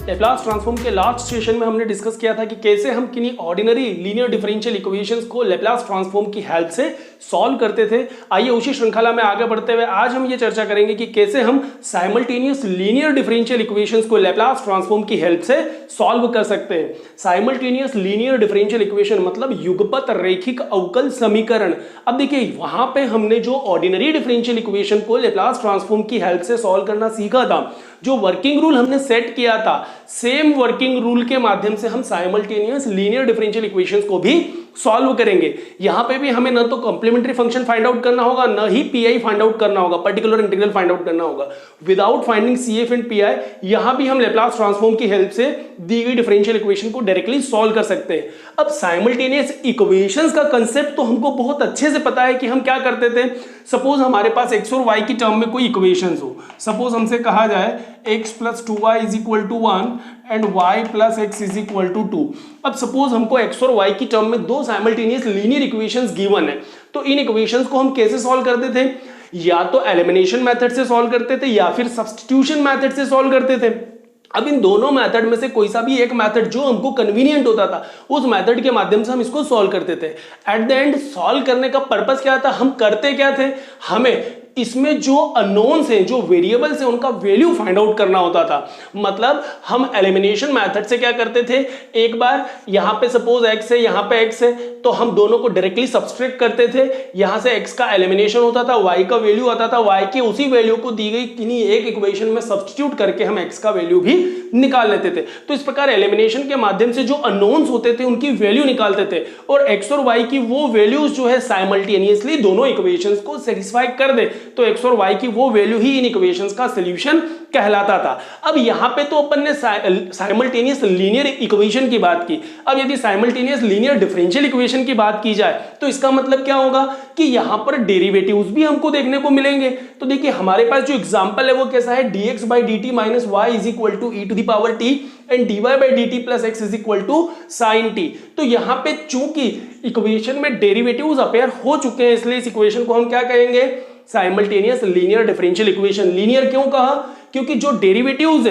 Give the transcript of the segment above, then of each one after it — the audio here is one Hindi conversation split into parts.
लैप्लास ट्रांसफॉर्म के लास्ट सेशन में हमने डिस्कस किया था कि कैसे हम किन्हीं ऑर्डिनरी लीनियर डिफरेंशियल इक्वेशंस को लैप्लास ट्रांसफॉर्म की हेल्प से सॉल्व करते थे। आइए उसी श्रृंखला में आगे बढ़ते हुए आज हम ये चर्चा करेंगे कि कैसे हम साइमल्टेनियस लीनियर डिफरेंशियल इक्वेशंस को लैप्लास ट्रांसफॉर्म की हेल्प से सॉल्व कर सकते हैं। साइमल्टेनियस लीनियर डिफरेंशियल इक्वेशन मतलब युगपत रैखिक अवकल समीकरण। अब देखिए वहां पे हमने जो ऑर्डिनरी डिफरेंशियल इक्वेशन को लैप्लास ट्रांसफॉर्म की हेल्प से सॉल्व करना सीखा था, जो वर्किंग रूल हमने सेट किया था, सेम वर्किंग रूल के माध्यम से हम साइमल्टेनियस लीनियर डिफरेंशियल इक्वेशंस को भी सॉल्व करेंगे। यहां पे भी हमें न तो कॉम्प्लीमेंट्री फंक्शन फाइंड आउट करना होगा, न ही पीआई फाइंड आउट करना होगा, पर्टिकुलर इंटीग्रल फाइंड आउट करना होगा। Without finding CF and pi यहां भी हम लैप्लास ट्रांसफॉर्म की हेल्प से दी गई डिफरेंशियल इक्वेशन को डायरेक्टली सॉल्व कर सकते हैं। अब साइमल्टेनियस इक्वेशंस का कंसेप्ट तो हमको बहुत अच्छे से पता है कि हम क्या करते थे। सपोज हमारे पास एक्स और वाई की टर्म में कोई इक्वेशंस हो, सपोज हमसे कहा जाए x plus 2y is equal to 1 and y plus x is equal to 2। अब सपोज हमको x और y की टर्म में दो साइमल्टेनियस लीनियर इक्वेशंस गिवन है, तो इन इक्वेशंस को हम कैसे सॉल्व करते थे? या तो एलिमिनेशन मेथड से सॉल्व करते थे या फिर सब्स्टिट्यूशन मेथड से सॉल्व करते थे। अब इन दोनों मेथड में से कोई सा भी एक मेथड जो हमको कन्वीनियंट होता था, उस मेथड के माध्यम से हम इसको सॉल्व करते थे। एट द एंड सॉल्व करने का पर्पस क्या था, हम करते क्या थे, हमें इसमें जो अननोन्स हैं, जो वेरिएबल्स हैं, उनका वैल्यू फाइंड आउट करना होता था। मतलब हम एलिमिनेशन मेथड से क्या करते थे, एक बार यहां पे सपोज x है, यहां पे x है, तो हम दोनों को डायरेक्टली सब्सट्रैक्ट करते थे। यहां से x का एलिमिनेशन होता था, y का वैल्यू आता था, y के उसी वैल्यू को दी गई किन्हीं एक इक्वेशन में सब्स्टिट्यूट करके हम x का वैल्यू भी निकाल लेते थे। तो इस प्रकार एलिमिनेशन के माध्यम से जो अननोन्स होते थे उनकी वैल्यू निकालते थे, और x और y की वो वैल्यूज जो है साइमल्टेनियसली दोनों इक्वेशंस को सेटिस्फाई कर दे, तो x और y की वो वैल्यू ही इन इक्वेशंस का सॉल्यूशन कहलाता था। अब यहां पे तो अपन ने साइमल्टेनियस लीनियर इक्वेशन की बात की। अब यदि साइमल्टेनियस लीनियर डिफरेंशियल इक्वेशन की बात की जाए तो इसका मतलब क्या होगा कि यहां पर डेरिवेटिव्स भी हमको देखने को मिलेंगे। तो देखिए हमारे पास जो एग्जांपल है वो कैसा है, dx by dt minus y is equal to e to the power t and dy by dt plus x is equal to sin t। तो यहां पे चूंकि इक्वेशन में डेरिवेटिव्स अपेयर हो चुके हैं, इसलिए इस इक्वेशन को हम क्या कहेंगे, simultaneous linear differential equation. Linear क्यों कहा, क्योंकि जो डेरिवेटिव्स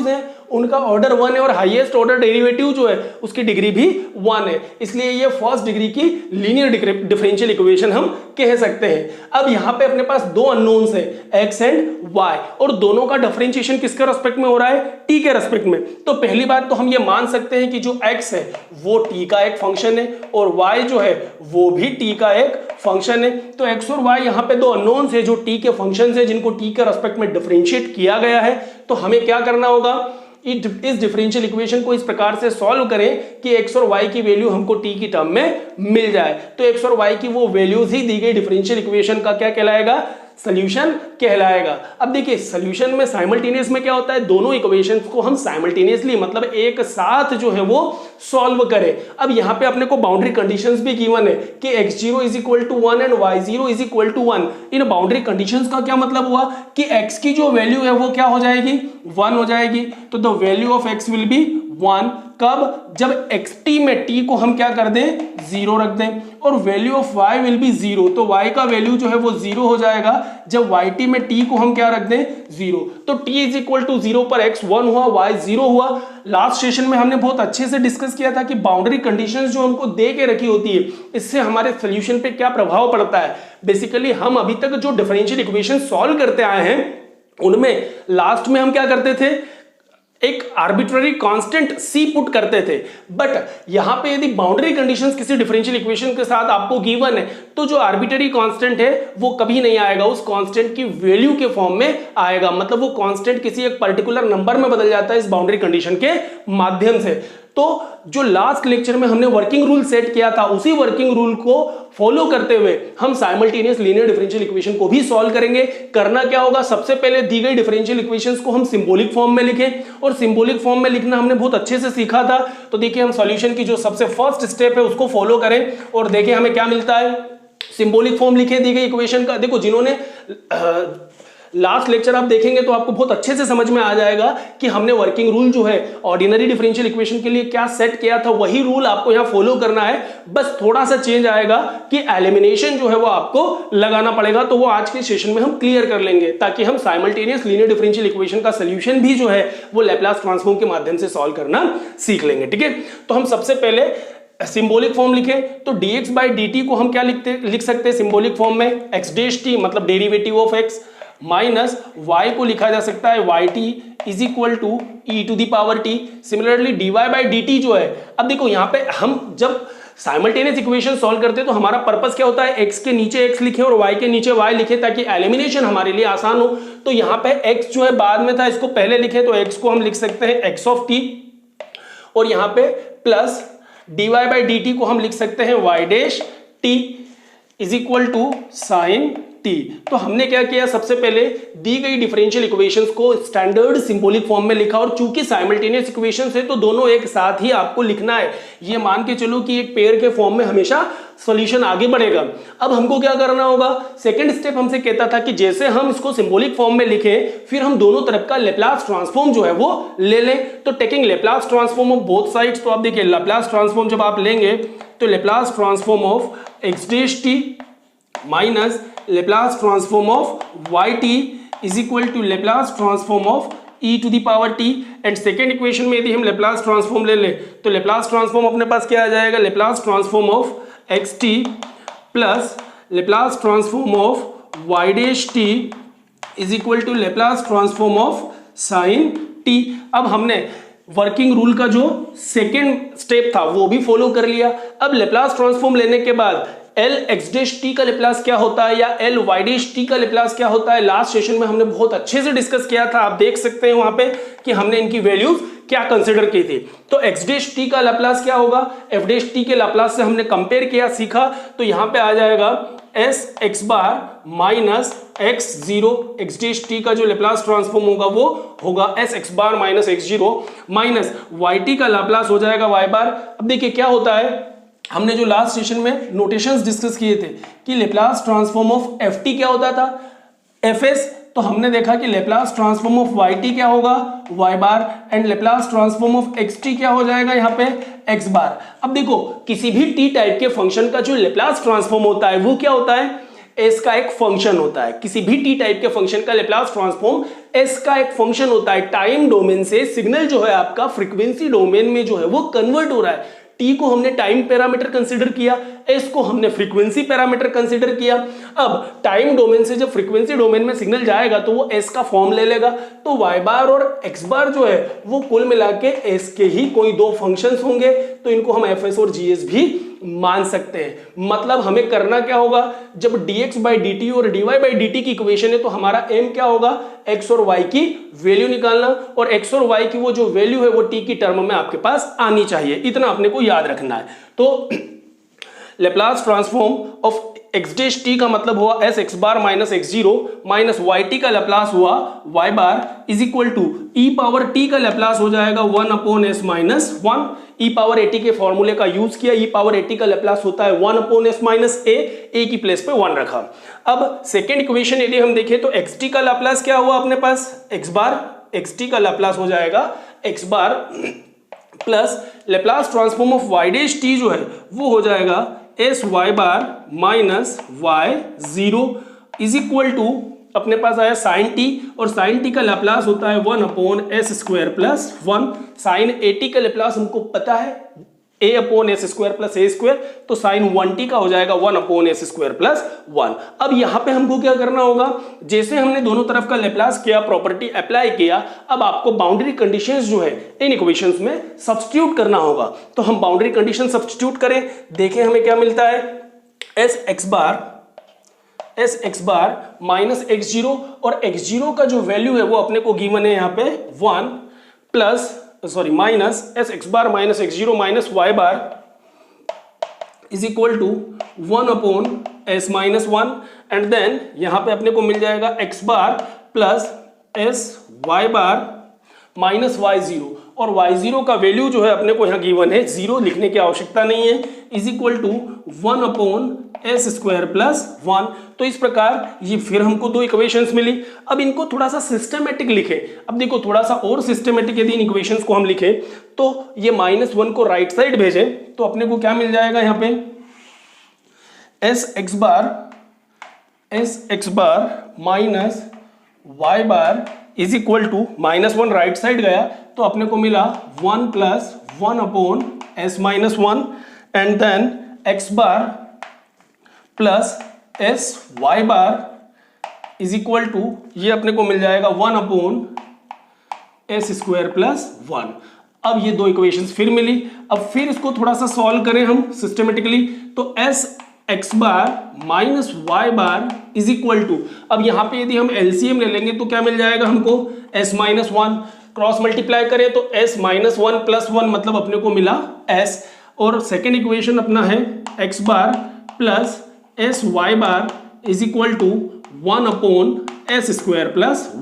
हैं उनका ऑर्डर 1 है और हाईएस्ट ऑर्डर डेरिवेटिव जो है उसकी डिग्री भी 1 है, इसलिए ये फर्स्ट डिग्री की लीनियर डिफरेंशियल इक्वेशन हम कह सकते हैं। अब यहां पे अपने पास दो अननोन्स है x एंड y, और दोनों का डिफरेंशिएशन किसके रेस्पेक्ट में हो रहा है, t के रेस्पेक्ट में। तो पहली बात तो हम ये मान सकते हैं कि जो x है वो t का एक फंक्शन है और y जो है वो भी t का एक फंक्शन है। तो x और y यहाँ पे दो अननोन्स है जो t के फंक्शन है, जिनको t के रेस्पेक्ट में डिफरेंशिएट किया गया है। तो हमें क्या करना होगा, इस डिफरेंशियल इक्वेशन को इस प्रकार से सॉल्व करें कि x और y की वैल्यू हमको t की टर्म में मिल जाए। तो x और y की वो वैल्यूज ही दी गई डिफरेंशियल इक्वेशन का क्या कहलाएगा, सॉल्यूशन कहलाएगा। अब देखिए सॉल्यूशन में साइमल्टेनियस में क्या होता है, दोनों इक्वेशंस को हम साइमल्टेनियसली मतलब एक साथ जो है वो सॉल्व करें। अब यहाँ पे अपने को बाउंड्री कंडीशंस भी गिवन है कि x0 is equal to 1 and y0 is equal to 1। इन बाउंड्री कंडीशंस का क्या मतलब हुआ कि x की जो वैल्यू है वो क्या हो जाएगी, 1 हो जाएगी। तो the value of x will be 1। कब, जब xt में t को हम क्या कर दें, 0 रख दें, और value of y will be 0। तो y का वैल्यू जो है वो 0 हो जाएगा जब yt में t को हम क्या रख दें, 0। तो t इज इक्वल टू 0 पर x 1 हुआ, y 0 हुआ। लास्ट सेशन में हमने बहुत अच्छे से डिस्कस किया था कि बाउंड्री कंडीशंस जो हमको दे के रखी होती है इससे हमारे सॉल्यूशन पे क्या प्रभाव पड़ता है। बेसिकली हम अभी तक जो डिफरेंशियल इक्वेशन सॉल्व करते आए हैं उनमें लास्ट में हम क्या करते थे, एक आर्बिट्ररी कांस्टेंट c पुट करते थे। बट यहां पे यदि बाउंड्री कंडीशंस किसी डिफरेंशियल इक्वेशन के साथ आपको गिवन है तो जो आर्बिट्ररी कांस्टेंट है वो कभी नहीं आएगा, उस कांस्टेंट की वैल्यू के फॉर्म में आएगा। मतलब वो कांस्टेंट किसी एक पर्टिकुलर नंबर में बदल जाता है इस बाउंड्री कंडीशन के माध्यम से। तो जो लास्ट लेक्चर में हमने वर्किंग रूल सेट किया था उसी वर्किंग रूल को फॉलो करते हुए हम साइमल्टेनियस लीनियर डिफरेंशियल इक्वेशन को भी सॉल्व करेंगे। करना क्या होगा, सबसे पहले दी गई डिफरेंशियल इक्वेशंस को हम सिंबॉलिक फॉर्म में लिखें, और सिंबॉलिक फॉर्म में लिखना हमने बहुत अच्छे से सीखा था। तो देखिए हम सॉल्यूशन की जो सबसे फर्स्ट स्टेप है उसको फॉलो करें और देखिए हमें क्या मिलता है। सिंबॉलिक फॉर्म लिखे दी गई इक्वेशन का। देखो जिन्होंने लास्ट लेक्चर आप देखेंगे तो आपको बहुत अच्छे से समझ में आ जाएगा कि हमने वर्किंग रूल जो है ऑर्डिनरी डिफरेंशियल इक्वेशन के लिए क्या सेट किया था, वही रूल आपको यहां फॉलो करना है। बस थोड़ा सा चेंज आएगा कि एलिमिनेशन जो है वो आपको लगाना पड़ेगा, तो वो आज के सेशन में हम क्लियर कर लेंगे ताकि हम साइमल्टेनियस लीनियर डिफरेंशियल इक्वेशन का सोल्यूशन भी जो है वो लैप्लास ट्रांसफॉर्म के माध्यम से सॉल्व करना सीख लेंगे। ठीक है, तो हम सबसे पहले सिंबॉलिक फॉर्म लिखे तो dx बाई dt को हम क्या लिख सकते हैं सिंबॉलिक फॉर्म में, x डैश t मतलब derivative of x minus y को लिखा जा सकता है yt is equal to e to the power t। Similarly dy by dt जो है, अब देखो यहाँ पे हम जब साइमल्टेनियस इक्वेशन सॉल्व करते हैं तो हमारा पर्पस क्या होता है, x के नीचे x लिखे और y के नीचे y लिखे ताकि एलिमिनेशन हमारे लिए आसान हो। तो यहाँ पे x जो है बाद में था, इसको पहले लिखे तो x को हम लिख सकते हैं x ऑफ t, और यहाँ पे प्लस dy बाई dt को हम लिख सकते हैं y dash t is equal to sine t। तो हमने क्या किया, सबसे पहले दी गई डिफरेंशियल इक्वेशंस को स्टैंडर्ड सिंबॉलिक फॉर्म में लिखा, और चूंकि साइमल्टेनियस इक्वेशंस है तो दोनों एक साथ ही आपको लिखना है। ये मान के चलो कि एक पेयर के फॉर्म में हमेशा सॉल्यूशन आगे बढ़ेगा। अब हमको क्या करना होगा, सेकंड स्टेप हमसे कहता था कि जैसे हम इसको सिंबॉलिक फॉर्म में लिखें फिर हम दोनों तरफ का लैप्लास ट्रांसफॉर्म जो है वो ले लें। तो taking Laplace transform of both sides, तो आप देखिए लैप्लास ट्रांसफॉर्म जब आप लेंगे तो Laplace transform of x dash t minus Laplace transform of yt is equal to Laplace transform of e to the power t। And second equation में यदि हम लैप्लास ट्रांसफॉर्म ले लें तो लैप्लास ट्रांसफॉर्म अपने पास क्या आ जाएगा, Laplace transform of xt plus Laplace transform of y dash t is equal to Laplace transform of sine t। अब हमने वर्किंग रूल का जो सेकेंड स्टेप था वो भी फॉलो कर लिया। अब लैप्लास ट्रांसफॉर्म लेने के बाद L x डैश t का लैप्लास क्या होता है या L y डैश t का लैप्लास क्या होता है, लास्ट सेशन में हमने बहुत अच्छे से डिस्कस किया था। आप देख सकते हैं वहां पे कि हमने इनकी वैल्यूज क्या कंसीडर की थी। तो x डैश t का लैप्लास क्या होगा, f डैश t के लैप्लास से हमने कंपेयर किया, सीखा, तो यहां पे आ जाएगा s x bar minus x zero, x dash t का जो लैप्लास ट्रांसफॉर्म होगा वो होगा s x bar minus x zero minus yt का लैप्लास हो जाएगा y बार। अब देखिए क्या होता है, हमने जो लास्ट सेशन में नोटेशंस डिस्कस किए थे कि लैप्लास ट्रांसफॉर्म ऑफ ft क्या होता था, fs, तो हमने देखा कि लैप्लास ट्रांसफॉर्म ऑफ yt क्या होगा, y bar, and Laplace transform of xt क्या हो जाएगा यहाँ पे x बार। अब देखो किसी भी t टाइप के फंक्शन का जो लैप्लास ट्रांसफॉर्म होता है वो क्या होता है, s का एक फंक्शन होता है। किसी भी t टाइप के फंक्शन का लैप्लास ट्रांसफॉर्म s का एक फंक्शन होता है। टाइम डोमेन से सिग्नल जो है आपका फ्रीक्वेंसी डोमेन में जो है वो कन्वर्ट हो रहा है। t को हमने टाइम पैरामीटर कंसीडर किया, s को हमने फ्रीक्वेंसी पैरामीटर कंसीडर किया। अब टाइम डोमेन से जब फ्रीक्वेंसी डोमेन में सिग्नल जाएगा तो वो s का फॉर्म ले लेगा, तो y बार और x बार जो है वो कुल मिला के s के ही कोई दो फंक्शंस होंगे, तो इनको हम fs और gs भी मान सकते हैं। मतलब हमें करना क्या होगा, जब dx बाई dt और dy बाई dt की इक्वेशन है तो हमारा एम क्या होगा, x और y की वैल्यू निकालना, और x और y की वो जो वैल्यू है वो t की टर्म में आपके पास आनी चाहिए, इतना अपने को याद रखना है। तो Laplace transform of x dash t का मतलब हुआ s x bar minus x zero minus yt का लैप्लास हुआ y bar is equal to e power t का लैप्लास हो जाएगा 1 upon s minus 1। e power at के फॉर्मूले का यूज किया, e पावर at का लैप्लास होता है 1 अपॉन s माइनस a की प्लेस पे 1 रखा। अब सेकेंड इक्वेशन यदि हम देखें तो xt का लैप्लास क्या हुआ अपने पास, x बार, xt का लैप्लास हो जाएगा x bar plus Laplace transform of y dash t जो है वो हो जाएगा s y bar minus y zero is equal to अपने पास आया साइन टी, और साइन टी का लैप्लास होता है 1 upon S square plus 1। Sine a t का लैप्लास हमको पता है a upon S square plus A square, तो साइन 1t का हो जाएगा 1 अपॉन एस स्क्वायर प्लस 1। अब यहाँ पे हमको क्या करना होगा, जैसे हमने दोनों तरफ का लैप्लास किया, प्रॉपर्टी अप्लाई किया, अब आपको बाउंड्री कंडीशंस जो है इन इक्वेशंस में सब्स्टिट्यूट करना होगा। तो हम बाउंड्री कंडीशन सब्स्टिट्यूट करें, देखें हमें क्या मिलता है, s x bar minus x zero, और एक्स जीरो का जो वैल्यू है वो अपने को गिवन है यहाँ पे 1 plus minus s x bar minus x zero minus y bar is equal to 1 upon S minus 1, and then यहां पे अपने को मिल जाएगा x bar plus s y bar minus y zero. और y0 का वैल्यू जो है अपने को यहाँ गिवन है, 0 लिखने की आवश्यकता नहीं है, इज इक्वल टू 1/s² + 1। तो इस प्रकार ये फिर हमको दो इक्वेशंस मिली। अब इनको थोड़ा सा सिस्टमेटिक लिखे। अब देखो थोड़ा सा और सिस्टमेटिक यदि इन इक्वेशंस को हम लिखें तो ये -1 को राइट साइड भेजें तो अपने को क्या मिल जाएगा यहाँ पे, sx bar minus y bar is equal to -1 right side गया तो अपने को मिला 1 + 1/s-1 and then x bar plus sy bar is equal to ये अपने को मिल जाएगा 1/s² + 1। अब ये दो इक्वेशंस फिर मिली। अब फिर इसको थोड़ा सा सॉल्व करें हम सिस्टमेटिकली, तो sx bar minus y bar is equal to, अब यहाँ पे यदि हम एलसीएम ले लेंगे तो क्या मिल जाएगा हमको, s-1 क्रॉस मल्टीप्लाई करें तो s-1 + 1 मतलब अपने को मिला s, और सेकेंड इक्वेशन अपना है x bar plus sy bar is equal to 1/s² +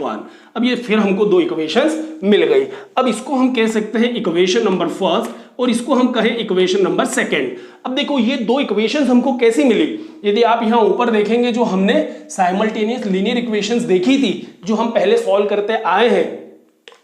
1। अब ये फिर हमको दो इक्वेशंस मिल गई। अब इसको हम कह सकते हैं इक्वेशन नंबर फर्स्ट और इसको हम कहें इक्वेशन नंबर सेकंड। अब देखो ये दो इक्वेशंस हमको कैसी मिली, यदि आप यहाँ ऊपर देखेंगे जो हमने साइमल्टेनियस लीनियर इक्वेशंस देखी थी जो हम पहले सॉल्व करते आए हैं,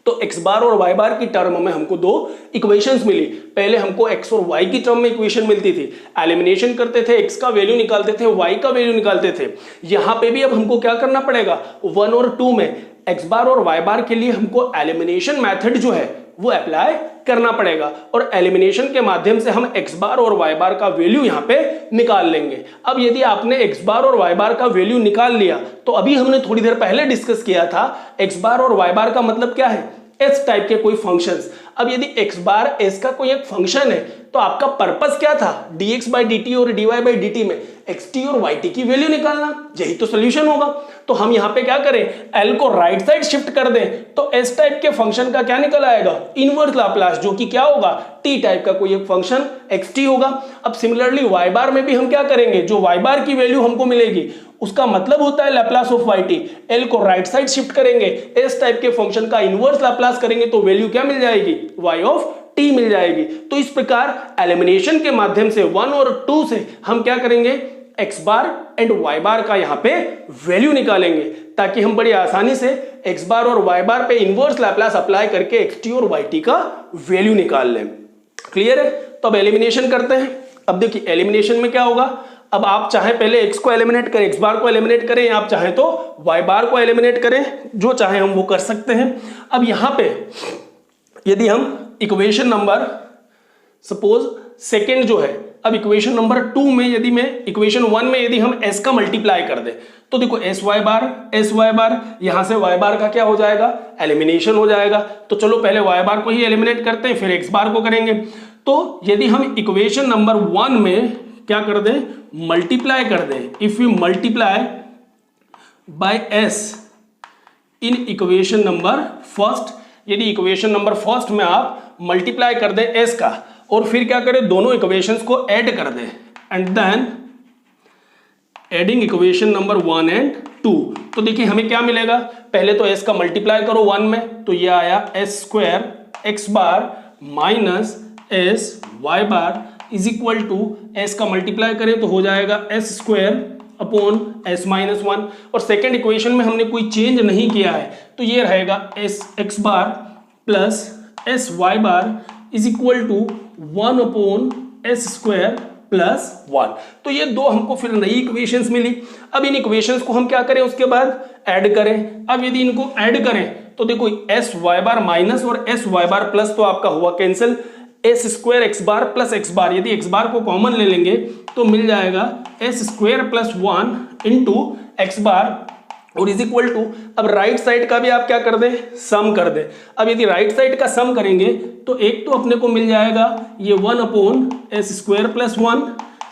तो x बार और y बार की टर्म में हमको दो इक्वेशंस मिली। पहले हमको x और y की टर्म में इक्वेशन मिलती थी, एलिमिनेशन करते थे, x का वैल्यू निकालते थे, y का वैल्यू निकालते थे। यहां पे भी अब हमको क्या करना पड़ेगा, 1 और 2 में x बार और y बार के लिए हमको एलिमिनेशन मेथड जो है वो अप्लाई करना पड़ेगा और एलिमिनेशन के माध्यम से हम x बार और y बार का वैल्यू यहाँ पे निकाल लेंगे। अब यदि आपने x बार और y बार का वैल्यू निकाल लिया तो अभी हमने थोड़ी देर पहले डिस्कस किया था x बार और y बार का मतलब क्या है, s टाइप के कोई फंक्शंस। अब यदि x बार s का कोई एक फंक्शन है तो आपका पर्पस क्या था, dx/dt और dy/dt में xt और yt की वैल्यू निकालना, यही तो सोल्यूशन होगा। तो हम यहां पे क्या करें, l को राइट साइड शिफ्ट कर दें तो s टाइप के फंक्शन का क्या निकल आएगा, इनवर्स लाप्लास, जो कि क्या होगा, t टाइप का कोई एक फंक्शन xt होगा। अब सिमिलरली y बार में भी हम क्या करेंगे, जो y बार की वैल्यू हमको मिलेगी उसका मतलब होता है लैप्लास ऑफ yt, l को राइट साइड शिफ्ट करेंगे, s टाइप के फंक्शन का इनवर्स लाप्लास करेंगे तो वैल्यू क्या मिल जाएगी, y ऑफ t मिल जाएगी। तो इस प्रकार एलिमिनेशन के माध्यम से 1 और 2 से हम क्या करेंगे, x बार एंड y बार का यहाँ पे वैल्यू निकालेंगे ताकि हम बड़ी आसानी से x बार और y बार पे इनवर्स लैप्लास अप्लाई करके xt और yt का वैल्यू निकाल लें। क्लियर है? तो अब एलिमिनेशन करते हैं। अब देखिए एलिमिनेशन में क्या होगा, अब आप चाहे पहले x को एलिमिनेट करें, x बार को एलिमिनेट करें, आप चाहे तो y बार को एलिमिनेट करें, जो चाहे हम वो कर सकते हैं। अब यहां पे यदि हम इक्वेशन नंबर सपोज सेकेंड जो है, अब इक्वेशन नंबर 2 में यदि मैं इक्वेशन 1 में यदि हम s का मल्टीप्लाई कर दें तो देखो sy बार यहां से y बार का क्या हो जाएगा, एलिमिनेशन हो जाएगा। तो चलो पहले y बार को ही एलिमिनेट करते हैं फिर x बार को करेंगे। तो यदि हम इक्वेशन नंबर 1 में क्या कर दें, मल्टीप्लाई कर दें, if you multiply by s in equation number first, यदि इक्वेशन नंबर फर्स्ट में आप मल्टीप्लाई कर दें s का और फिर क्या करें, दोनों इक्वेशंस को ऐड कर दें and then adding equation number 1 and 2, तो देखिए हमें क्या मिलेगा, पहले तो s का मल्टीप्लाई करो 1 में तो ये आया s² x bar minus s y bar is equal to s का मल्टीप्लाई करें तो हो जाएगा s² अपॉन s-1, और सेकेंड इक्वेशन में हमने कोई चेंज नहीं किया है तो ये रहेगा x bar plus sy bar is equal to 1/s² + 1। तो ये दो हमको फिर नई इक्वेशंस मिली। अब इन इक्वेशंस को हम क्या करें, उसके बाद ऐड करें। अब यदि इनको ऐड करें तो देखो sy बार माइनस और sy बार प्लस तो आपका हुआ cancel, s² x bar plus x बार, यदि x बार को कॉमन ले लेंगे तो मिल जाएगा s² + 1 इंटू x बार और इज इक्वल टू, अब राइट साइड का भी आप क्या कर दें, सम कर दें। अब यदि राइट साइड का सम करेंगे तो एक तो अपने को मिल जाएगा ये 1/s² + 1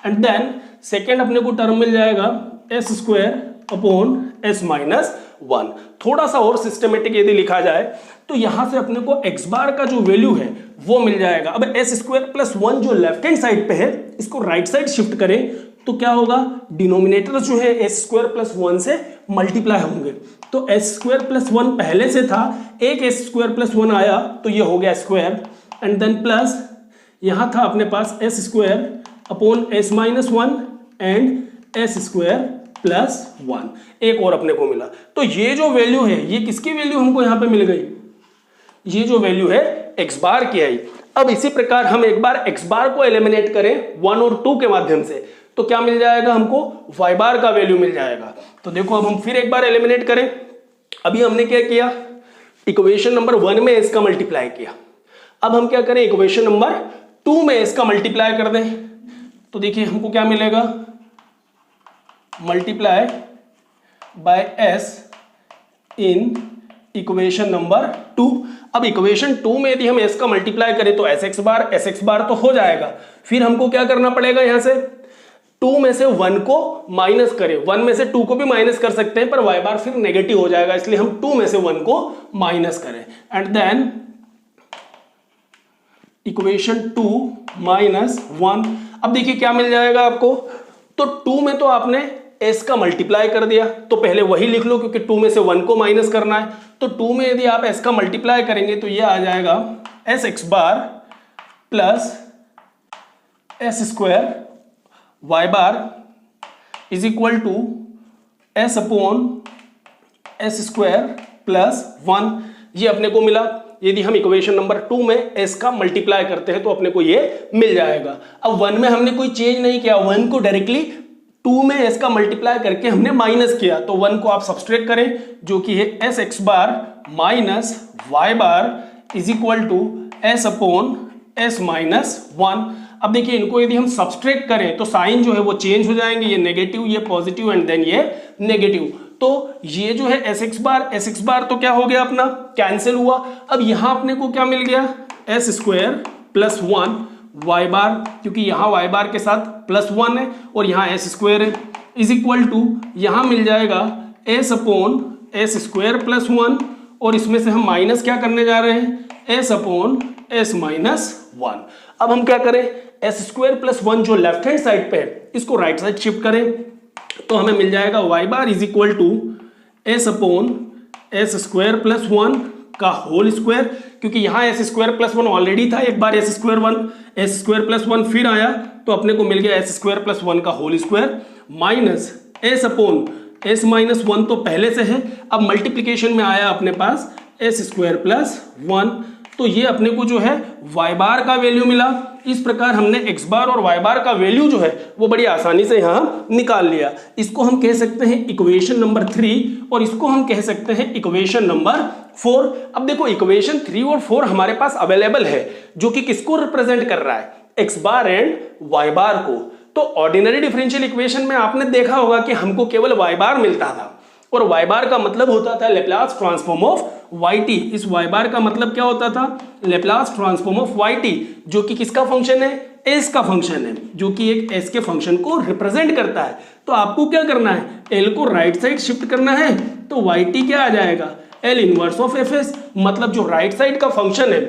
एंड देन सेकेंड अपने को टर्म मिल जाएगा s²/s-1। थोड़ा सा और सिस्टमेटिक यदि लिखा जाए तो यहां से अपने को x बार का जो वैल्यू है वो मिल जाएगा। अब s² + 1 जो लेफ्ट हैंड साइड पे है इसको राइट साइड शिफ्ट करें तो क्या होगा, डिनोमिनेटर जो है एस स्क्वायर प्लस 1 से मल्टीप्लाई होंगे। तो एस स्क्वायर प्लस 1 पहले से था, एक एस स्क्वायर प्लस 1 आया तो ये हो गया स्क्वायर, एंड देन प्लस यहां था अपने पास S square upon S minus 1 and S square plus 1, एक और अपने को मिला। तो ये जो वैल्यू है, ये किसकी वैल्यू हमको यहां पे मिल गई, ये जो वैल्यू है एक्स बार की आई। अब इसी प्रकार हम एक बार एक्स बार को एलिमिनेट करें 1 और 2 के माध्यम से, तो क्या मिल जाएगा हमको, वाई बार का वैल्यू मिल जाएगा। तो देखो अब हम फिर एक बार एलिमिनेट करें। अभी हमने क्या किया, इक्वेशन नंबर 1 में एस का मल्टीप्लाई किया। अब हम क्या करें, इक्वेशन नंबर 2 में एस का मल्टीप्लाई कर दें। तो देखिए हमको क्या मिलेगा, multiply by S in equation number 2। अब इक्वेशन 2 में यदि हम एस का मल्टीप्लाई करें तो एस एक्स बार तो हो जाएगा। फिर हमको क्या करना पड़ेगा, यहां से 2 में से 1 को माइनस करें, 1 में से 2 को भी माइनस कर सकते हैं, पर वाई बार फिर नेगेटिव हो जाएगा, इसलिए हम 2 में से 1 को माइनस करें, एंड देन इक्वेशन 2 माइनस 1। अब देखिए क्या मिल जाएगा आपको, तो 2 में तो आपने एस का मल्टीप्लाई कर दिया, तो पहले वही लिख लो क्योंकि 2 में से 1 को माइनस करना है। तो 2 में यदि आप एस का मल्टीप्लाई करेंगे तो ये आ जाएगा s x bar plus s square y bar is equal to s upon S square plus 1। ये अपने को मिला। यदि हम इक्वेशन नंबर 2 में एस का मल्टीप्लाई करते हैं तो अपने को ये मिल जाएगा। अब 1 में हमने कोई चेंज नहीं किया, 1 को डायरेक्टली 2 में एस का मल्टीप्लाई करके हमने माइनस किया, तो 1 को आप सब्सट्रैक्ट करें जो कि है s x bar minus y bar is equal to s upon S minus 1। अब देखिए इनको यदि हम सब्सट्रैक्ट करें तो साइन जो है वो चेंज हो जाएंगे, ये नेगेटिव, ये पॉजिटिव, एंड देन ये नेगेटिव। तो ये जो है एस एक्स बार तो क्या हो गया अपना, कैंसिल हुआ। अब यहां अपने को क्या मिल गया, एस स्क्वायर प्लस 1 वाई बार, क्योंकि यहां वाई बार के साथ प्लस 1 है और यहां एस स्क्वायर है, इज इक्वल टू यहां मिल जाएगा S upon S square plus 1, और इसमें से हम माइनस क्या करने जा रहे हैं, एस अपॉन एस माइनस 1। अब हम क्या करें, एस स्क्वायर प्लस 1 जो लेफ्ट हैंड साइड पे है इसको राइट साइड शिफ्ट करें, तो हमें मिल जाएगा y bar is equal to s upon S square plus 1 का होल स्क्वायर, क्योंकि यहां एस स्क्वायर प्लस 1 ऑलरेडी था, एक बार एस स्क्वायर प्लस 1 फिर आया तो अपने को मिल गया एस स्क्वायर प्लस 1 का whole square, minus s upon S minus 1 तो पहले से है, अब मल्टीप्लीकेशन में आया अपने पास एस स्क्वायर प्लस 1, तो ये अपने को जो है वाई बार का वैल्यू मिला। इस प्रकार हमने एक्स बार और वाई बार का वैल्यू जो है वो बड़ी आसानी से यहां निकाल लिया। इसको हम कह सकते हैं इक्वेशन नंबर 3 और इसको हम कह सकते हैं इक्वेशन नंबर 4। अब देखो इक्वेशन 3 और 4 हमारे पास अवेलेबल है, जो कि किसको रिप्रेजेंट कर रहा है, एक्स बार एंड वाई बार को। तो ऑर्डिनरी डिफरेंशियल इक्वेशन में आपने देखा होगा कि हमको केवल वाई बार मिलता था, और वाई बार का मतलब होता था Laplace transform of y t. इस वाई बार का मतलब क्या होता था, Laplace transform of y t, जो कि किसका फंक्शन है, एस का फंक्शन है, जो कि एक एस के फंक्शन को रिप्रेजेंट करता है। तो आपको क्या करना है, एल को राइट साइड शिफ्ट करना है, तो वाई टी क्या आ जाएगा, L inverse of F S, मतलब जो राइट साइड का फंक्शन है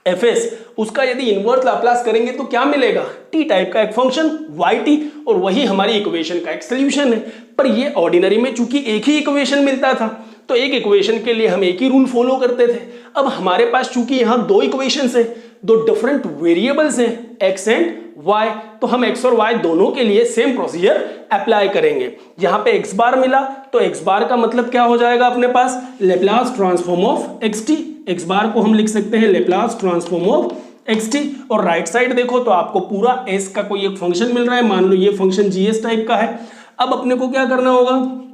एफ एस, उसका यदि इनवर्स लाप्लास करेंगे तो क्या मिलेगा, टी टाइप का एक फंक्शन वाई टी, और वही हमारी इक्वेशन का एक सोल्यूशन है। पर ये ऑर्डिनरी में चूंकि एक ही इक्वेशन मिलता था तो एक इक्वेशन के लिए हम एक ही रूल फॉलो करते थे। अब हमारे पास चूंकि यहां दो इक्वेशंस है, दो डिफरेंट वेरिएबल्स हैं एक्स एंड वाई, तो हम एक्स और वाई दोनों के लिए सेम प्रोसीजर अप्लाई करेंगे। यहां पे एक्स बार मिला तो एक्स बार का मतलब क्या हो जाएगा अपने पास, Laplace transform of X T. X bar को हम लिख सकते हैं Laplace transform of X T, और राइट साइड देखो तो आपको पूरा एस का कोई एक फंक्शन मिल रहा है, मान लो ये फंक्शन जीएस टाइप का है। अब अपने को क्या करना होगा,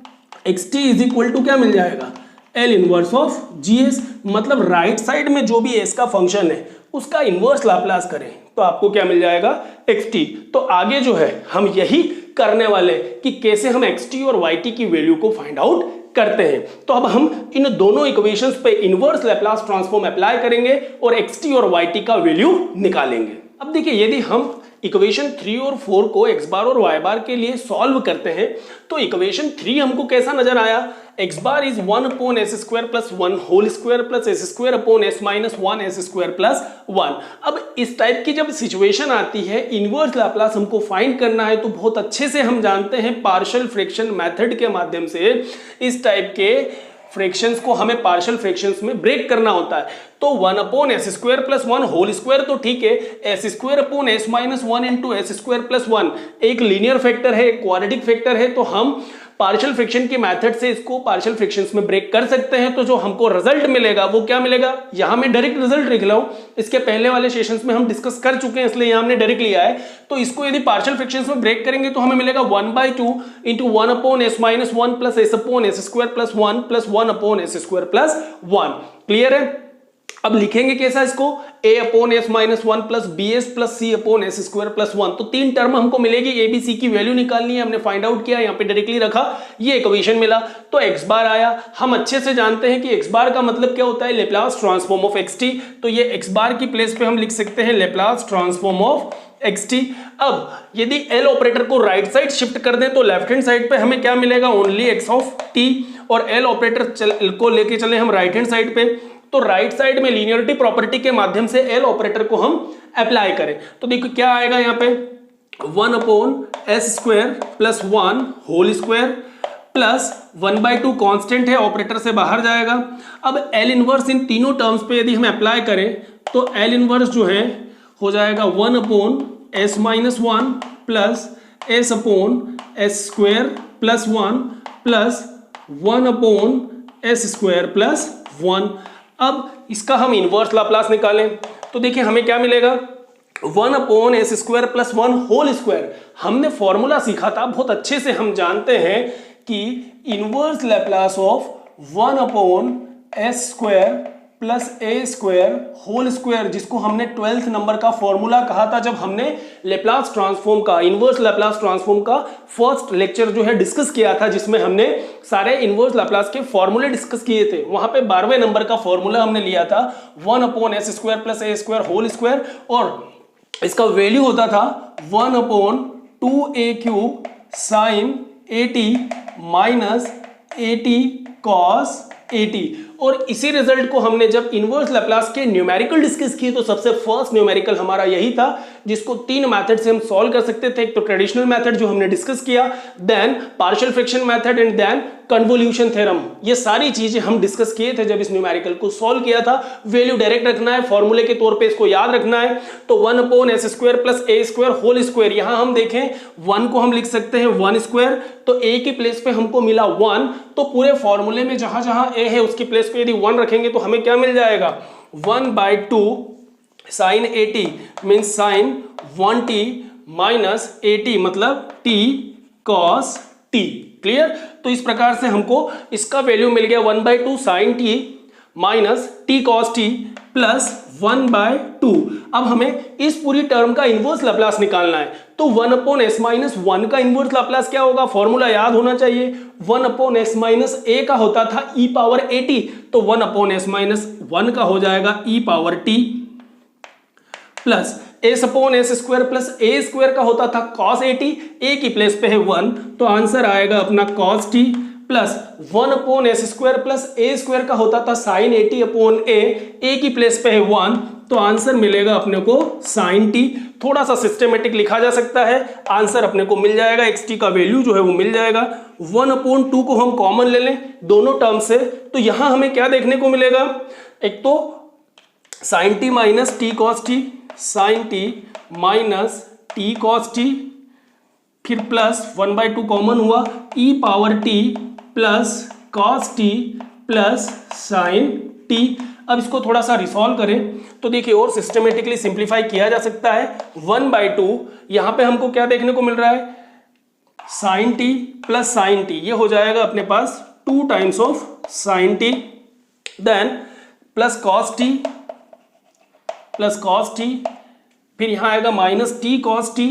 x t is equal to क्या मिल जाएगा, एल इनवर्स ऑफ जीएस, मतलब राइट साइड में जो भी एस का फंक्शन है उसका इनवर्स लाप्लास करें तो आपको क्या मिल जाएगा, एक्स टी। तो आगे जो है हम यही करने वाले कि कैसे हम एक्स टी और वाई टी की वैल्यू को फाइंड आउट करते हैं। तो अब हम इन दोनों इक्वेशंस पे इनवर्स लैप्लास ट्रांसफॉर्म अप्लाई करेंगे और एक्स टी और वाई टी का वैल्यू निकालेंगे। अब देखिए यदि हम इक्वेशन 3 और 4 को x बार और y बार के लिए सॉल्व करते हैं तो इक्वेशन 3 हमको कैसा नजर आया, x bar is 1 upon S square plus 1 whole square plus s square upon S minus 1 s square plus 1। अब इस टाइप की जब सिचुएशन आती है, इनवर्स लैप्लास हमको फाइंड करना है, तो बहुत अच्छे से हम जानते हैं पार्शियल फ्रैक्शन मेथड के माध्यम से इस टाइप के फ्रैक्शंस को हमें पार्शियल फ्रैक्शंस में ब्रेक करना होता है। तो 1 upon S square plus 1 whole square तो ठीक है, s square upon S minus 1 into s square plus 1 एक लीनियर फैक्टर है, एक क्वाड्रेटिक फैक्टर है, तो हम पार्शियल फ्रैक्शन के मेथड से इसको पार्शियल फ्रैक्शंस में ब्रेक कर सकते हैं। तो जो हमको रिजल्ट मिलेगा वो क्या मिलेगा, यहां मैं डायरेक्ट रिजल्ट लिख रहा हूं, इसके पहले वाले सेशंस में हम डिस्कस कर चुके हैं इसलिए यहां हमने डायरेक्ट लिया है। तो इसको यदि पार्शियल फ्रैक्शंस में ब्रेक करेंगे तो हमें मिलेगा 1/2 into 1 upon S minus 1 plus S upon S square plus 1 plus 1 upon S square plus 1। Clear है? अब लिखेंगे कैसा इसको, a upon S minus 1 plus b s plus c upon S square plus 1। तो तीन टर्म हमको मिलेगी, ए बी सी की वैल्यू निकालनी है, हमने फाइंड आउट किया, यहाँ पे डायरेक्टली रखा, ये इक्वेशन मिला। तो x बार आया, हम अच्छे से जानते हैं कि x बार का मतलब क्या होता है, लेप्लास ट्रांसफॉर्म ऑफ xt। तो ये x बार की प्लेस पे हम लिख सकते हैं लेप्लास ट्रांसफॉर्म ऑफ xt। अब यदि l ऑपरेटर को राइट साइड शिफ्ट कर दें तो लेफ्ट हैंड साइड पे हमें क्या मिलेगा, ओनली x ऑफ t, और l ऑपरेटर को लेके चले हम राइट हैंड साइड पे, तो राइट साइड में लीनियरिटी प्रॉपर्टी के माध्यम से एल ऑपरेटर को हम अप्लाई करें तो देखो क्या आएगा यहाँ पे, 1 upon S square plus 1 whole square plus 1/2 constant है, ऑपरेटर से बाहर जाएगा। अब एल इनवर्स इन तीनों टर्म्स पे यदि हम अप्लाई करें तो एल इनवर्स जो है हो जाएगा 1 upon S minus 1 plus S upon S square plus 1 plus 1 upon S square plus 1। अब इसका हम इनवर्स लाप्लास निकालें तो देखिए हमें क्या मिलेगा, 1 upon S square plus 1 whole square. हमने फॉर्मूला सीखा था, बहुत अच्छे से हम जानते हैं कि inverse Laplace of 1 upon S square plus A square whole square, जिसको हमने 12th नंबर का फॉर्मूला कहा था जब हमने लेप्लास ट्रांसफॉर्म का, इनवर्स लैप्लास ट्रांसफॉर्म का फर्स्ट लेक्चर जो है डिस्कस किया था, जिसमें हमने सारे इनवर्स लैप्लास के फॉर्मूले डिस्कस किए थे। वहां पे 12वें नंबर का फॉर्मूला हमने लिया था 1 अपॉन एस स्क्वायर प्लस ए स्क्वायर होल स्क्वायर, और इसका वैल्यू होता था 1 upon 2a cube sign 80 minus 80 cos 80। और इसी रिजल्ट को हमने जब इनवर्स लैप्लास के न्यूमेरिकल डिस्कस किए तो सबसे फर्स्ट न्यूमेरिकल हमारा यही था, जिसको तीन मेथड से हम सॉल्व कर सकते थे। एक तो ट्रेडिशनल मेथड जो हमने डिस्कस किया, then partial fraction method and then convolution theorem. ये सारी चीजें हम डिस्कस किए थे जब इस न्यूमेरिकल को सॉल्व किया था। वैल्यू डायरेक्ट रखना है, फॉर्मूले के तौर पे इसको याद रखना है। तो 1 अपॉन एस स्क्वायर प्लस ए स्क्वायर होल स्क्वायर, यहां हम देखें 1 को हम लिख सकते हैं 1 स्क्वायर, तो ए की प्लेस पे हमको मिला 1, तो पूरे फॉर्मूले में जहां जहां ए है उसकी प्लेस पे यदि 1 रखेंगे तो हमें क्या मिल जाएगा, 1/2 sign 80 means sign 1t minus 80 मतलब t cos t। क्लियर? तो इस प्रकार से हमको इसका वैल्यू मिल गया 1/2 sine t minus t cos t plus 1/2। अब हमें इस पूरी टर्म का इनवर्स लाप्लास निकालना है, तो 1 अपॉन एस माइनस 1 का इनवर्स लाप्लास क्या होगा, फॉर्मूला याद होना चाहिए। 1 अपॉन एस माइनस ए का होता था e पावर 80, तो 1 अपॉन एस माइनस 1 का हो जाएगा e power t plus S upon S square plus ए स्क्वायर का होता था cos 80, ए की प्लेस पे है 1, तो आंसर आएगा अपना cos t plus 1 upon S square plus ए स्क्वायर का होता था साइन 80 अपॉन ए की प्लेस पे है 1, तो आंसर मिलेगा अपने को साइन t। थोड़ा सा सिस्टमेटिक लिखा जा सकता है, आंसर अपने को मिल जाएगा, xt का वैल्यू जो है वो मिल जाएगा। 1 अपॉन 2 को हम कॉमन ले लें दोनों टर्म से, तो यहां हमें क्या देखने को मिलेगा, एक तो sine t minus t cos t, sine t minus t cos t, फिर प्लस 1/2 कॉमन हुआ, e power t plus cos t plus sin t। अब इसको थोड़ा सा रिसॉल्व करें तो देखिए और सिस्टमेटिकली सिंप्लीफाई किया जा सकता है। 1/2 यहां पे हमको क्या देखने को मिल रहा है, sin t plus sin t, ये हो जाएगा अपने पास 2 times of sin t, then plus cos t, फिर यहां आएगा minus t cos t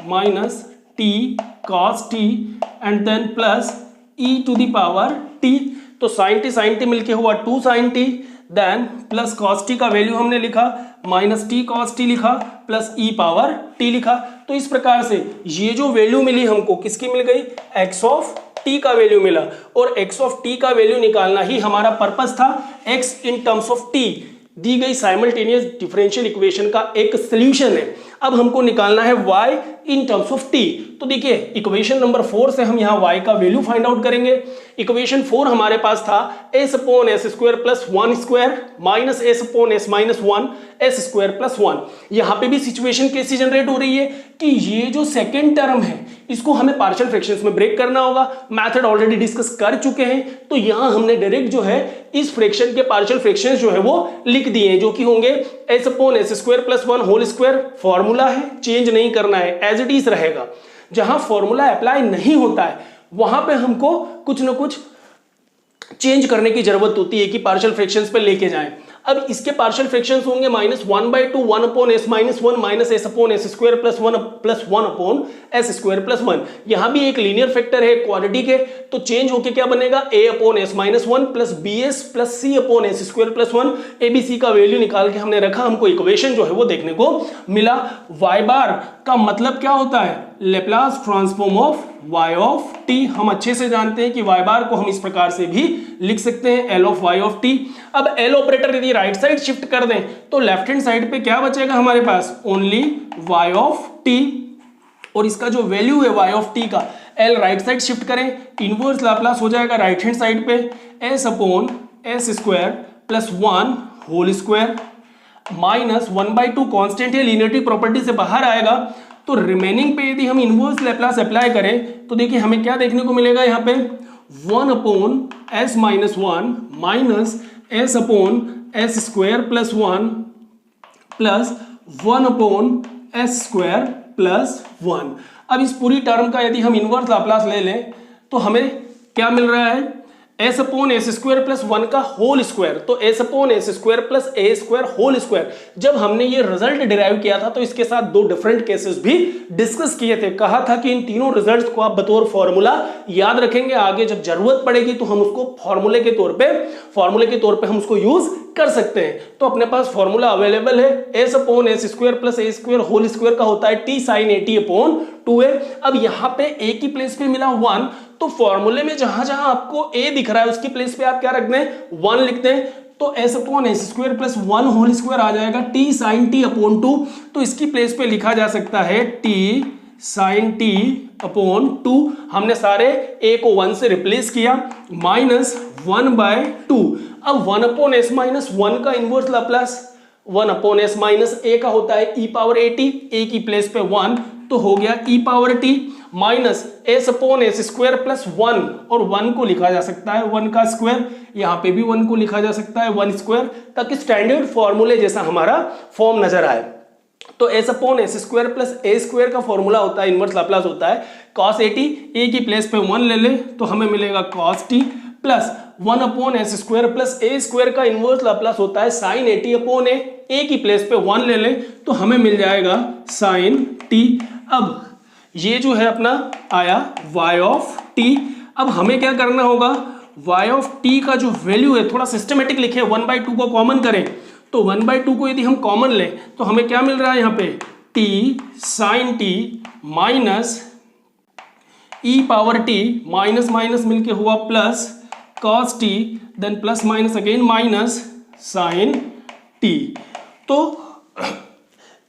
minus t cos t and then plus e to the power t। तो sin t मिलके हुआ 2 sin t, then plus cos t का वैल्यू हमने लिखा, माइनस t cos t लिखा, प्लस e पावर t लिखा। तो इस प्रकार से ये जो वैल्यू मिली हमको किसकी मिल गई, x ऑफ t का वैल्यू मिला, और x ऑफ t का वैल्यू निकालना ही हमारा पर्पस था। x in terms of t दी गई साइमल्टेनियस डिफरेंशियल इक्वेशन का एक सॉल्यूशन है। अब हमको निकालना है y in terms of t। तो देखिए इक्वेशन नंबर 4 से हम यहाँ y का वैल्यू फाइंड आउट करेंगे। इक्वेशन 4 हमारे पास था s upon S square plus 1 square minus s upon s minus 1 s square plus 1। यहाँ पे भी सिचुएशन कैसी जनरेट हो रही है कि ये जो सेकेंड टर्म है इसको हमें पार्शियल फ्रैक्शंस में ब्रेक करना होगा। मेथड ऑलरेडी डिस्कस कर चुके हैं, तो यहाँ हमने डायरेक्ट जो है इस फ्रैक्शन के पार्शियल फ्रैक्शंस जो है वो लिख दिए हैं, जो कि होंगे s upon S square plus 1 whole square. Formula है, चेंज नहीं करना है, एज इट इज रहेगा। जहां फॉर्मूला अप्लाई नहीं होता है वहां पे हमको कुछ ना कुछ चेंज करने की जरूरत होती है कि पार्शियल फ्रैक्शंस पे लेके जाएं। अब इसके पार्शियल फ्रैक्शंस होंगे -1/2 1 upon s minus 1 minus s upon s square plus 1 upon s square plus 1। यहां भी एक लीनियर फैक्टर है क्वाड्रेटिक है, तो चेंज होके क्या बनेगा a upon s minus 1 plus bs plus c upon s square plus 1। abc का वैल्यू निकाल के हमने रखा, हमको इक्वेशन जो है वो देखने को मिला। y बार का मतलब क्या होता है, Laplace transform of y of t। हम अच्छे से जानते हैं कि y बार को हम इस प्रकार से भी लिख सकते हैं, l of y of t। अब l ऑपरेटर यदि राइट साइड शिफ्ट कर दें तो लेफ्ट हैंड साइड पे क्या बचेगा हमारे पास, ओनली y ऑफ t, और इसका जो वैल्यू है y ऑफ t का l राइट साइड शिफ्ट करें, इनवर्स लाप्लास हो जाएगा राइट हैंड साइड पे s upon s square plus 1 whole square minus 1/2 constant है, लीनियरिटी प्रॉपर्टी से बाहर आएगा। तो रिमेनिंग पे यदि हम इनवर्स लैप्लास अप्लाई करें तो देखिए हमें क्या देखने को मिलेगा, यहाँ पे 1 upon s minus 1 minus s upon s square plus 1 plus 1 upon s square plus 1। अब इस पूरी टर्म का यदि हम इनवर्स लाप्लास ले लें तो हमें क्या मिल रहा है, s upon S square plus 1 का होल स्क्वायर। तो s upon S square plus a square whole square. जब हमने ये रिजल्ट डिराइव किया था तो इसके साथ दो डिफरेंट केसेस भी डिस्कस किए थे। कहा था कि इन तीनों रिजल्ट्स को आप बतौर फॉर्मूला याद रखेंगे, आगे जब जरूरत पड़ेगी तो हम उसको फॉर्मूले के तौर पे हम उसको यूज कर सकते हैं। तो अपने पास फॉर्मूला अवेलेबल है, s upon S square plus a square whole square का होता है t साइन 80 अपॉन 2a। अब यहाँ पे a की प्लेस पे मिला 1, तो फॉर्मूले में जहां जहां आपको a दिख रहा है उसकी प्लेस पे आप क्या रख दें, 1 लिखते हैं। तो s upon S square plus 1 whole square आ जाएगा t साइन t अपॉन 2। तो इसकी प्लेस पे लिखा जा सकता है t साइन t अपॉन 2। हमने सारे a को 1 से रिप्लेस किया, माइनस 1/2। अब 1 अपॉन s माइनस 1 का inverse Laplace 1 upon s minus a का होता है e पावर at, a की प्लेस पे 1 तो हो गया e power t minus s upon S square plus 1, और 1 को लिखा जा सकता है 1 का स्क्वायर, यहाँ पे भी 1 को लिखा जा सकता है 1 स्क्वायर, ताकि स्टैंडर्ड फॉर्मूले जैसा हमारा फॉर्म नजर आए। तो s upon S square plus a square का फॉर्मूला होता है, इनवर्स लाप्लास होता है cos 80। a की प्लेस पे 1 ले ले तो हमें मिलेगा cos t plus 1 upon S square plus a square का इनवर्स लाप्लास होता है sin 80 अपॉन a की प्लेस पे 1 ले ले तो हमें मिल जाएगा sin t। अब ये जो है अपना आया y ऑफ t। अब हमें क्या करना होगा, y ऑफ t का जो वैल्यू है थोड़ा सिस्टमेटिक लिखे, 1/2 को कॉमन करें। तो 1/2 को यदि हम कॉमन लें तो हमें क्या मिल रहा है यहाँ पे, t sine t minus e power t, minus minus मिलके हुआ plus cos t, then plus minus again minus sine t। तो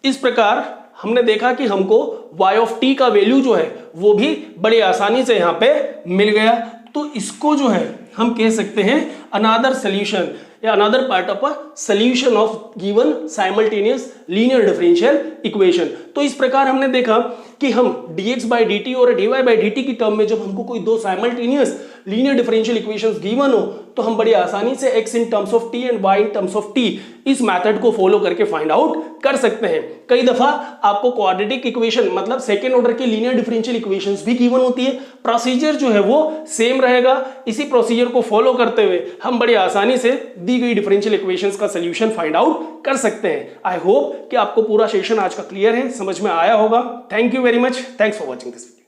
इस प्रकार हमने देखा कि हमको y ऑफ t का वैल्यू जो है वो भी बड़ी आसानी से यहाँ पे मिल गया। तो इसको जो है हम कह सकते हैं अनदर सॉल्यूशन या another part of a solution of given simultaneous linear differential equation. तो इस प्रकार हमने देखा कि हम dx बाई dt और dy बाई dt की टर्म में जब हमको कोई दो simultaneous linear differential equations given हो तो हम बड़ी आसानी से x in terms of t and y in terms of t इस मेथड को फॉलो करके फाइंड आउट कर सकते हैं। कई दफा आपको क्वाड्रेटिक इक्वेशन मतलब सेकेंड ऑर्डर की लीनियर डिफरेंशियल इक्वेशंस भी गिवन होती है, प्रोसीजर जो है वो सेम रहेगा। इसी प्रोसीजर को फॉलो करते हुए हम बड़ी आसानी से दी गई डिफरेंशियल इक्वेशंस का सोल्यूशन फाइंड आउट कर सकते हैं। आई होप कि आपको पूरा सेशन आज का क्लियर है, समझ में आया होगा। Thank you very much, thanks for watching this video.